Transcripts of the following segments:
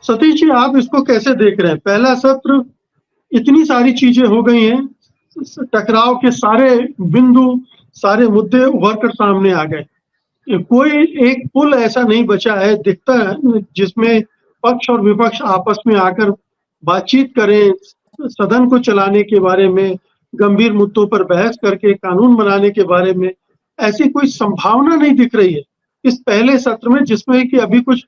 सतीश जी, आप इसको कैसे देख रहे हैं? पहला सत्र, इतनी सारी चीजें हो गई हैं, टकराव के सारे बिंदु, सारे मुद्दे उभर कर सामने आ गए। कोई एक पुल ऐसा नहीं बचा है दिखता है जिसमें पक्ष और विपक्ष आपस में आकर बातचीत करें, सदन को चलाने के बारे में, गंभीर मुद्दों पर बहस करके कानून बनाने के बारे में। ऐसी कोई संभावना नहीं दिख रही है इस पहले सत्र में, जिसमें कि अभी कुछ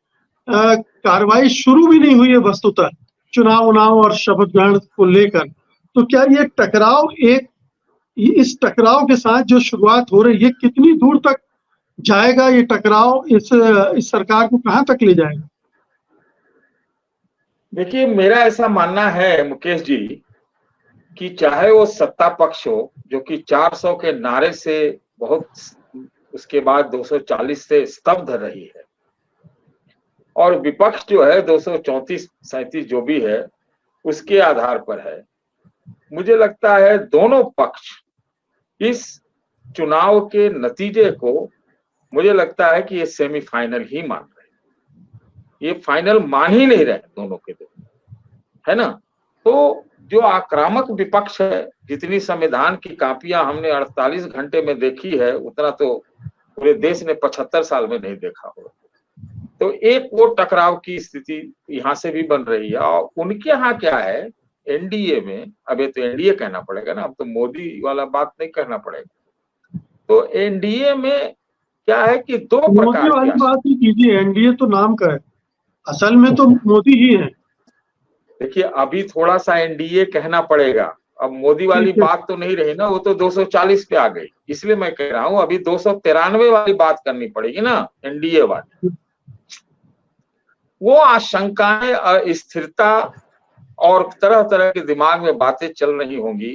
कार्रवाई शुरू भी नहीं हुई है वस्तुतः, चुनाव उनाव और शपथ ग्रहण को लेकर। तो क्या ये टकराव इस टकराव के साथ जो शुरुआत हो रही है, कितनी दूर तक जाएगा ये टकराव? इस सरकार को कहां तक ले जाएगा? देखिए, मेरा ऐसा मानना है मुकेश जी कि चाहे वो सत्ता पक्ष हो जो कि 400 के नारे से बहुत, उसके बाद 240 से स्तब्ध रही है, और विपक्ष जो है 234-37 जो भी है उसके आधार पर है। मुझे लगता है दोनों पक्ष इस चुनाव के नतीजे को, मुझे लगता है कि ये सेमीफाइनल ही मान रहे, ये फाइनल मान ही नहीं रहे दोनों के दो, है ना। तो जो आक्रामक विपक्ष है, जितनी संविधान की कापियां हमने 48 घंटे में देखी है, उतना तो पूरे देश ने 75 साल में नहीं देखा होगा। तो एक वो टकराव की स्थिति यहाँ से भी बन रही है। और उनके यहाँ क्या है, एनडीए में, अब ये तो एनडीए कहना पड़ेगा ना, अब तो मोदी वाला बात नहीं कहना पड़ेगा। तो एनडीए में क्या है कि दो प्रकार मोदी वाली बात ही कीजिए, एनडीए तो नाम का है, असल में तो मोदी ही है। देखिए, अभी थोड़ा सा एनडीए कहना पड़ेगा, अब मोदी वाली बात तो नहीं रही ना, वो तो 240 पे आ गई, इसलिए मैं कह रहा हूं अभी 293 वाली बात करनी पड़ेगी ना, एनडीए वाली। वो आशंकाएं, अस्थिरता और तरह तरह के दिमाग में बातें चल रही होंगी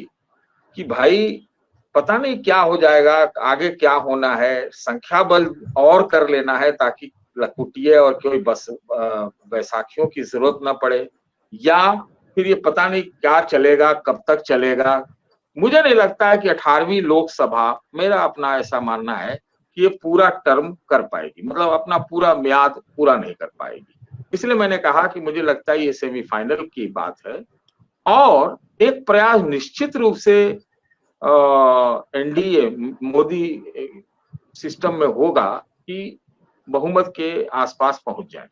कि भाई पता नहीं क्या हो जाएगा, आगे क्या होना है, संख्या बल और कर लेना है ताकि लकुटिये और कोई बस बैसाखियों की जरूरत ना पड़े, या फिर ये पता नहीं क्या चलेगा, कब तक चलेगा। मुझे नहीं लगता है कि 18वीं लोकसभा, मेरा अपना ऐसा मानना है कि ये पूरा टर्म कर पाएगी, मतलब अपना पूरा म्याद पूरा नहीं कर पाएगी। इसलिए मैंने कहा कि मुझे लगता है ये सेमीफाइनल की बात है, और एक प्रयास निश्चित रूप से एनडीए मोदी सिस्टम में होगा कि बहुमत के आसपास पहुंच जाए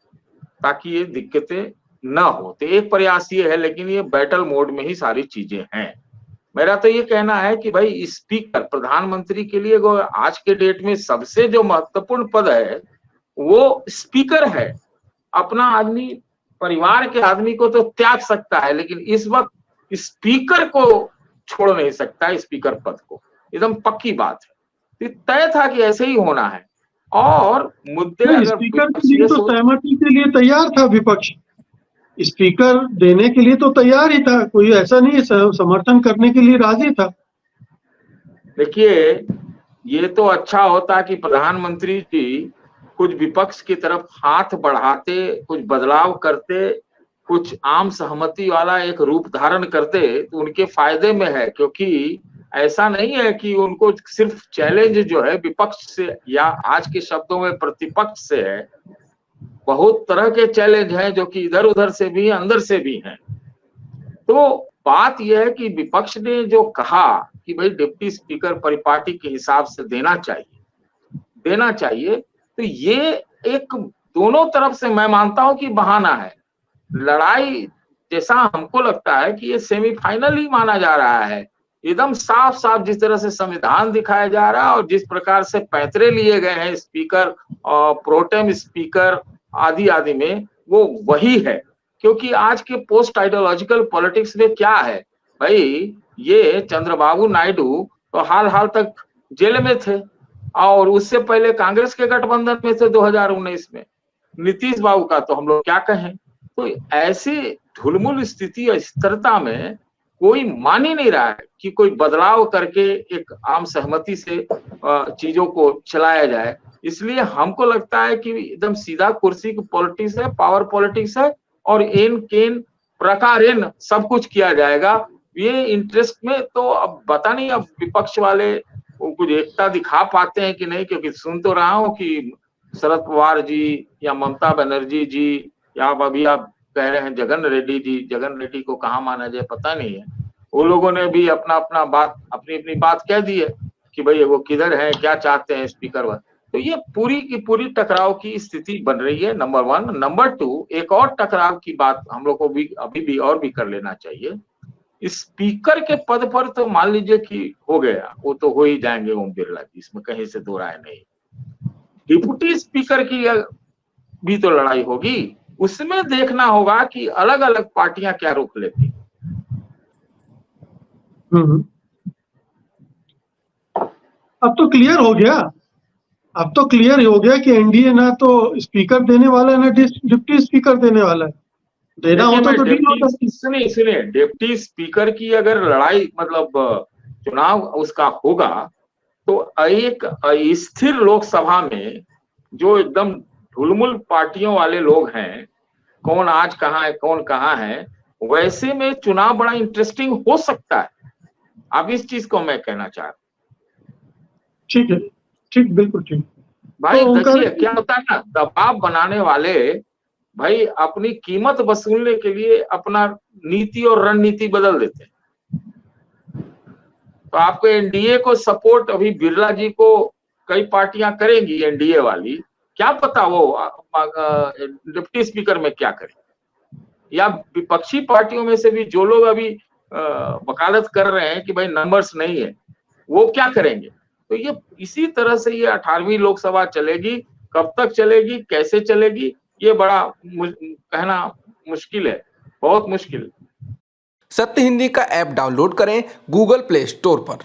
ताकि ये दिक्कतें ना हो। तो एक प्रयास ये है, लेकिन ये बैटल मोड में ही सारी चीजें हैं। मेरा तो ये कहना है कि भाई स्पीकर, प्रधानमंत्री के लिए आज के डेट में सबसे जो महत्वपूर्ण पद है वो स्पीकर है। अपना आदमी, परिवार के आदमी को तो त्याग सकता है, लेकिन इस वक्त स्पीकर को छोड़ नहीं सकता, स्पीकर पद को, एकदम पक्की बात है। तय था कि ऐसे ही होना है। और मुद्दे अगर स्पीकर के लिए तो सहमति के लिए तैयार था विपक्ष, स्पीकर देने के लिए तो तैयार ही था, कोई ऐसा नहीं समर्थन करने के लिए राजी था। देखिए, ये तो अच्छा होता कि प्रधानमंत्री जी कुछ विपक्ष की तरफ हाथ बढ़ाते, कुछ बदलाव करते, कुछ आम सहमति वाला एक रूप धारण करते, तो उनके फायदे में है। क्योंकि ऐसा नहीं है कि उनको सिर्फ चैलेंज जो है विपक्ष से या आज के शब्दों में प्रतिपक्ष से है, बहुत तरह के चैलेंज हैं जो कि इधर उधर से भी, अंदर से भी हैं। तो बात यह है कि विपक्ष ने जो कहा कि भाई डिप्टी स्पीकर परिपाटी के हिसाब से देना चाहिए, तो ये एक दोनों तरफ से मैं मानता हूं कि बहाना है। लड़ाई जैसा हमको लगता है कि ये सेमीफाइनल ही माना जा रहा है, एकदम साफ साफ जिस तरह से संविधान दिखाया जा रहा है और जिस प्रकार से पैतरे लिए गए हैं स्पीकर और प्रोटेम स्पीकर आदि आदि में, वो वही है। क्योंकि आज के पोस्ट आइडियोलॉजिकल पॉलिटिक्स में क्या है भाई, ये चंद्रबाबू नायडू तो हाल तक जेल में थे, और उससे पहले कांग्रेस के गठबंधन में थे 2019 में। नीतीश बाबू का तो हम लोग क्या कहें। तो ऐसी ढुलमुल स्थिति, स्थिरता में कोई मान ही नहीं रहा है कि कोई बदलाव करके एक आम सहमति से चीजों को चलाया जाए। इसलिए हमको लगता है कि एकदम सीधा कुर्सी की पॉलिटिक्स है, पावर पॉलिटिक्स है, और एन केन प्रकारेण सब कुछ किया जाएगा ये इंटरेस्ट में। तो अब पता नहीं अब विपक्ष वाले कुछ एकता दिखा पाते हैं कि नहीं, क्योंकि सुन तो रहा हूं कि शरद पवार जी या ममता बनर्जी जी या अभी आप कह रहे हैं जगन रेड्डी जी, जगन रेड्डी को कहाँ माना जाए पता नहीं है, वो लोगों ने भी अपना अपना बात, अपनी अपनी बात कह दी है कि भाई वो किधर है, क्या चाहते हैं स्पीकर वह। तो ये पूरी की पूरी टकराव की स्थिति बन रही है, नंबर 1। नंबर 2, एक और टकराव की बात हम लोग को भी अभी भी और भी कर लेना चाहिए। स्पीकर के पद पर तो मान लीजिए कि हो गया, वो तो हो ही जाएंगे ओम बिरला जी, इसमें कहीं से दो राय नहीं। डिप्टी स्पीकर की भी तो लड़ाई होगी, उसमें देखना होगा कि अलग अलग पार्टियां क्या रुख लेती। अब तो क्लियर हो गया, अब तो क्लियर हो गया कि एनडीए ना तो स्पीकर देने वाला है ना डिप्टी स्पीकर देने वाला है। देना होता तो ठीक होता। सुनिए, डिप्टी स्पीकर की अगर लड़ाई मतलब चुनाव उसका होगा तो एक स्थिर लोकसभा में जो एकदम ढुलमुल पार्टियों वाले लोग हैं, कौन आज कहाँ है कौन कहाँ है, वैसे में चुनाव बड़ा इंटरेस्टिंग हो सकता है। अब इस चीज को मैं कहना चाह रहा हूं। ठीक है, ठीक, बिल्कुल ठीक भाई। तो देखिए क्या होता है ना, दबाव बनाने वाले भाई अपनी कीमत वसूलने के लिए अपना नीति और रणनीति बदल देते हैं। तो आपको एनडीए को सपोर्ट अभी बिरला जी को कई पार्टियां करेंगी, एनडीए वाली, क्या पता वो डिप्टी स्पीकर में क्या करें, या विपक्षी पार्टियों में से भी जो लोग अभी वकालत कर रहे हैं कि भाई नंबर्स नहीं है, वो क्या करेंगे। तो ये इसी तरह से ये 18वीं लोकसभा चलेगी, कब तक चलेगी, कैसे चलेगी, ये बड़ा कहना मुश्किल है, बहुत मुश्किल। सत्य हिंदी का ऐप डाउनलोड करें गूगल प्ले स्टोर पर।